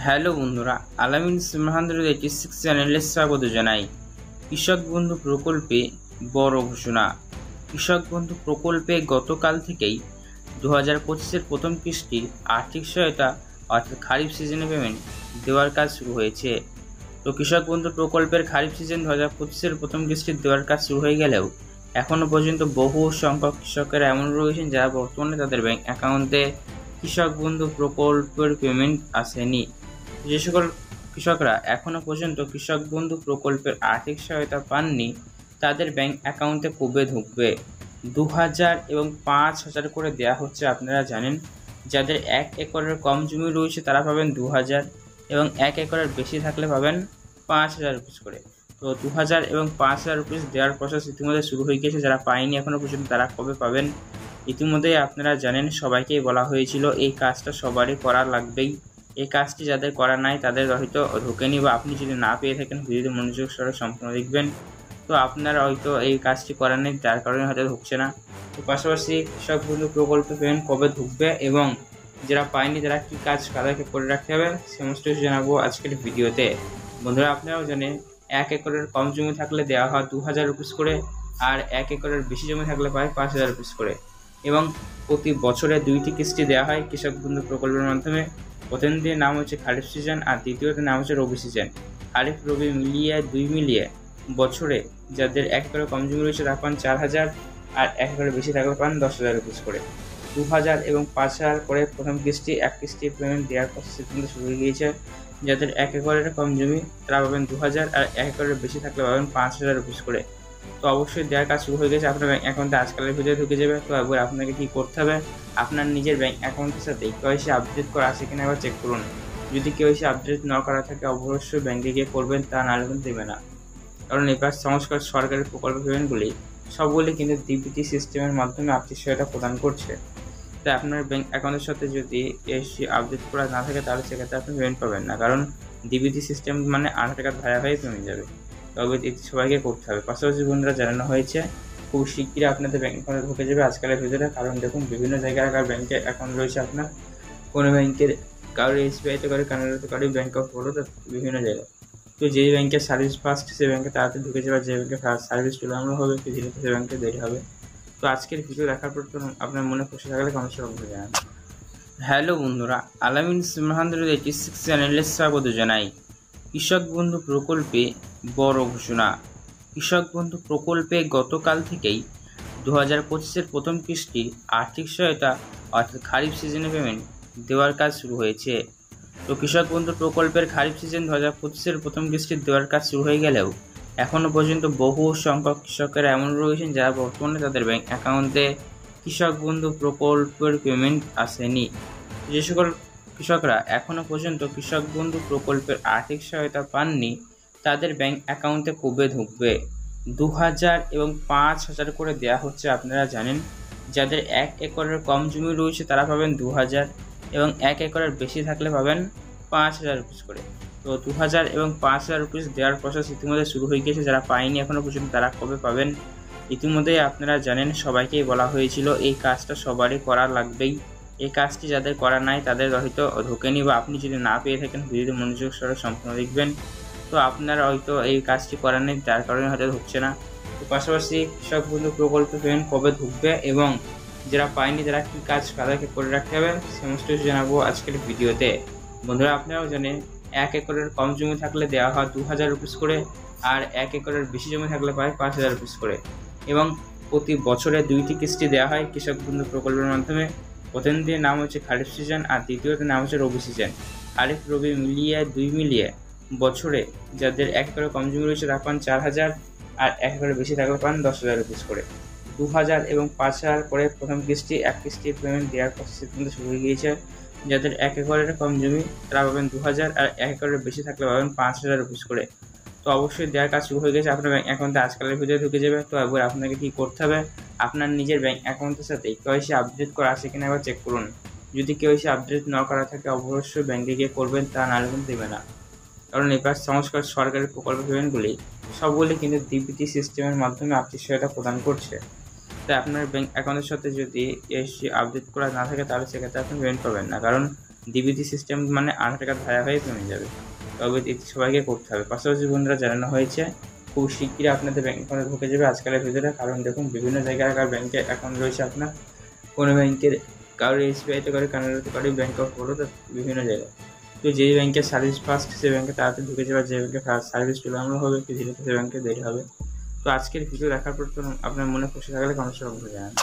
Hello বন্ধুরা, আলামিন সিমহান্দ্র86 চ্যানেলে স্বাগত জানাই। কৃষক বন্ধু প্রকল্পে বড় ঘোষণা। কৃষক বন্ধু প্রকল্পে গতকাল থেকেই 2025-এর প্রথম কিস্তির আর্থিক সহায়তা অর্থাৎ খারিফ সিজনে পেমেন্ট দেওয়ার কাজ শুরু হয়েছে। তো কৃষক বন্ধু প্রকল্পের খারিফ সিজন 2025-এর প্রথম কিস্তি দেওয়ার কাজ শুরু হয়ে গেলেও এখনও পর্যন্ত বহু সংখ্যক কৃষকেরা এমন রয়েছেন যারা বর্তমানে তাদের ব্যাংক অ্যাকাউন্টে কৃষক বন্ধু প্রকল্পের পেমেন্ট আসেনি। যে সকল কৃষকরা এখনও পর্যন্ত কৃষক বন্ধু প্রকল্পের আর্থিক সহায়তা পাননি তাদের ব্যাংক অ্যাকাউন্টে কবে ঢুকবে? 2000 এবং 5000 করে দেওয়া হচ্ছে। আপনারা জানেন, যাদের 1 একরের কম জমি রয়েছে তারা পাবেন 2000 এবং 1 একরের বেশি থাকলে পাবেন 5000 রুপিস করে। তো 2000 এবং 5000 রুপিস দেওয়ার প্রসেস ইতিমধ্যে শুরু হয়ে গিয়েছে। যারা পায়নি এখনও পর্যন্ত তারা কবে পাবেন? ইতিমধ্যেই আপনারা জানেন, সবাইকেই বলা হয়েছিল এই কাজটা সবারই করা লাগবেই। এই কাজটি যাদের করা নাই তাদের হয়তো ঢোকেনি, বা আপনি যদি না পেয়ে থাকেন ভিডিওতে মনোযোগ সহকারে সম্পূর্ণ দেখবেন। তো আপনারা হয়তো এই কাজটি করার নেই, যার কারণে হয়তো ঢুকছে না। তো পাশাপাশি কৃষক বন্ধু প্রকল্প পেমেন্ট কবে ঢুকবে এবং যারা পায়নি তারা কী কাজ তাদেরকে করে রাখতে হবে সমস্ত কিছু জানাবো আজকের ভিডিওতে। বন্ধুরা, আপনারাও জানেন 1 একরের কম জমি থাকলে দেওয়া হয় 2000 রুপিস করে, আর 1 একরের বেশি জমি থাকলে পায় 5000 রুপিস করে। এবং প্রতি বছরে 2টি কিস্তি দেওয়া হয় কৃষক বন্ধু প্রকল্পের মাধ্যমে। প্রথমটির নাম হচ্ছে খারিফ সিজন আর দ্বিতীয়টির নাম হচ্ছে রবি সিজন। খারিফ রবি মিলিয়ে 2 মিলিয়ে বছরে যাদের 1 একরের কম জমি রয়েছে তারা পান 4000, আর 1 একরের বেশি থাকলে পান 10,000 রুপিস করে। 2000 এবং 5000 করে প্রথম কিস্তি, এক কিস্তি পেমেন্ট দেওয়ার প্রসেস কিন্তু শুরু হয়ে গিয়েছে। যাদের 1 একরের কম জমি তারা পাবেন 2000, আর 1 একরের বেশি থাকলে পাবেন 5000 রুপিস করে। তো অবশ্যই দেওয়ার কাজ শুরু হয়ে গেছে। আপনার ব্যাংক অ্যাকাউন্টে আজকালের ভিতরে ঢুকে যাবে। তো একবার আপনাকে কী করতে হবে, আপনার নিজের ব্যাংক অ্যাকাউন্টের সাথে কেওয়াইসি আপডেট করা আছে কিনা একবার চেক করুন। যদি কেওয়াইসি আপডেট না করা থাকে অবশ্যই ব্যাংকে গিয়ে করবেন, তা নাহলে কিন্তু দেবে না। কারণ এবার সংস্কার সরকারি প্রকল্প পেমেন্টগুলি সবগুলি কিন্তু ডিবিটি সিস্টেমের মাধ্যমে আর্থিক সহায়তা প্রদান করছে। তাই আপনার ব্যাংক অ্যাকাউন্টের সাথে যদি কেওয়াইসি আপডেট করা না থাকে তাহলে সেক্ষেত্রে আপনি পেমেন্ট পাবেন না, কারণ ডিবিটি সিস্টেম মানে আধার কার্ড ভাড়া হয়ে পেমেন্ট যাবে। তবে এটি সবাইকে করতে হবে। পাশাপাশি বন্ধুরা জানানো হয়েছে খুব শিগগিরই আপনাদের ব্যাংক অ্যাকাউন্টে ঢুকে যাবে আজকালের ভিতরে। কারণ দেখুন, বিভিন্ন জায়গায় ব্যাংকের অ্যাকাউন্ট রয়েছে আপনার, কোনো ব্যাংকের কারোর এসবিআইতে করে, কানাডাতে কারোর ব্যাংক অফ বরোদা, বিভিন্ন জায়গায়। তো যেই ব্যাংকের সার্ভিস ফার্স্ট সেই ব্যাংকে তাড়াতাড়ি ঢুকে যাবে, যে ব্যাংকে সার্ভিস বিলম্ব হবে ধীরে ধীরে ব্যাংকে দেরি হবে। তো আজকের ভিডিও দেখার পর তো আপনার মনে খুশি থাকলে কমেন্টে অবশ্যই জানান। হ্যালো বন্ধুরা, আলামিন সিমহান্দ্র86 চ্যানেলে স্বাগত জানাই। কৃষক বন্ধু প্রকল্পে বড় ঘোষণা। কৃষক বন্ধু প্রকল্পে গতকাল থেকেই 2025-এর প্রথম কিস্তির আর্থিক সহায়তা অর্থাৎ খারিফ সিজনে পেমেন্ট দেওয়ার কাজ শুরু হয়েছে। তো কৃষক বন্ধু প্রকল্পের খারিফ সিজন 2025-এর প্রথম কিস্তি দেওয়ার কাজ শুরু হয়ে গেলেও এখনও পর্যন্ত বহু সংখ্যক কৃষকেরা এমন রয়েছেন যারা বর্তমানে তাদের ব্যাংক অ্যাকাউন্টে কৃষক বন্ধু প্রকল্পের পেমেন্ট আসেনি। যে সকল কৃষকরা এখনও পর্যন্ত কৃষক বন্ধু প্রকল্পের আর্থিক সহায়তা পাননি তাদের ব্যাংক অ্যাকাউন্টে কবে ঢুকবে? 2000 এবং 5000 করে দেওয়া হচ্ছে। আপনারা জানেন, যাদের 1 একরের কম জমি রয়েছে তারা পাবেন 2000 এবং 1 একরের বেশি থাকলে পাবেন 5000 রুপিস করে। তো 2000 এবং 5000 রুপিস দেওয়ার প্রসেস ইতিমধ্যে শুরু হয়ে গিয়েছে। যারা পায়নি এখনও পর্যন্ত তারা কবে পাবেন? ইতিমধ্যেই আপনারা জানেন, সবাইকেই বলা হয়েছিল এই কাজটা সবারই করা লাগবেই। এই কাজটি যাদের করা নাই তাদের হয়তো ঢোকেনি, বা আপনি যদি না পেয়ে থাকেন ভিডিওতে মনোযোগ সহকারে সম্পূর্ণ দেখবেন। তো আপনারা হয়তো এই কাজটি করার নেই, যার কারণে হয়তো ঢুকছে না। তো পাশাপাশি কৃষক বন্ধু প্রকল্প পেমেন্ট কবে ঢুকবে এবং যারা পায়নি তারা কী কাজ তাদেরকে করে রাখতে হবে সমস্ত কিছু জানাবো আজকের ভিডিওতে। বন্ধুরা, আপনারাও জানেন 1 একরের কম জমি থাকলে দেওয়া হয় 2000 রুপিস করে, আর 1 একরের বেশি জমি থাকলে পায় 5000 রুপিস করে। এবং প্রতি বছরে 2টি কিস্তি দেওয়া হয় কৃষক বন্ধু প্রকল্পের মাধ্যমে। প্রথমটির নাম হচ্ছে খারিফ সিজন আর দ্বিতীয়টির নাম হচ্ছে রবি সিজন। খারিফ রবি মিলিয়ে 2 মিলিয়ে বছরে যাদের 1 একরের কম জমি রয়েছে তারা পান 4000, আর 1 একরের বেশি থাকলে পান 10,000 রুপিস করে। 2000 এবং 5000 করে প্রথম কিস্তি, এক কিস্তি পেমেন্ট দেওয়ার প্রসেস কিন্তু শুরু হয়ে গিয়েছে। যাদের 1 একরের কম জমি তারা পাবেন 2000, আর 1 একরের বেশি থাকলে পাবেন 5000 রুপিস করে। তো অবশ্যই দেওয়ার কাজ শুরু হয়ে গেছে। আপনার ব্যাংক অ্যাকাউন্টে আজকালের ভিতরে ঢুকে যাবে। তো একবার আপনাকে কী করতে হবে, আপনার নিজের ব্যাংক অ্যাকাউন্টের সাথে কেওয়াইসি আপডেট করা আছে কিনা একবার চেক করুন। যদি কেওয়াইসি আপডেট না করা থাকে অবশ্যই ব্যাংকে গিয়ে করবেন, তা নাহলে কিন্তু দেবে না। কারণ এবার সংস্কার সরকারি প্রকল্প পেমেন্টগুলি সবগুলি কিন্তু ডিবিটি সিস্টেমের মাধ্যমে আর্থিক সহায়তা প্রদান করছে। তাই আপনার ব্যাংক অ্যাকাউন্টের সাথে যদি কেওয়াইসি আপডেট করা না থাকে তাহলে সেক্ষেত্রে আপনি পেমেন্ট পাবেন না, কারণ ডিবিটি সিস্টেম মানে আধার কার্ড ধারা হয়ে পেমেন্ট যাবে, তবে এটি সবাইকে করতে হবে। পাশাপাশি বন্ধুরা জানানো হয়েছে খুব শিগগিরই আপনাদের ব্যাঙ্ক অ্যাকাউন্টে ঢুকে যাবে আজকালের ভিতরে। কারণ দেখুন বিভিন্ন জায়গায় ব্যাঙ্কে অ্যাকাউন্ট রয়েছে আপনার, কোনো ব্যাংকের কারোর এসবিআইতে করে, কানাডাতে করে, ব্যাঙ্ক অফ বরোদা, বিভিন্ন জায়গায়। তো যেই ব্যাংকের সার্ভিস ফাস্ট সে ব্যাংকে তাড়াতাড়ি ঢুকে যাবে, যে ব্যাংকে সার্ভিস বিলম্ব হবে ধীরে সে ব্যাংকে দেরি হবে। তো আজকের ভিডিও দেখার পর তো আপনার মনে খুশি থাকলে কমেন্টে অবশ্যই জানান।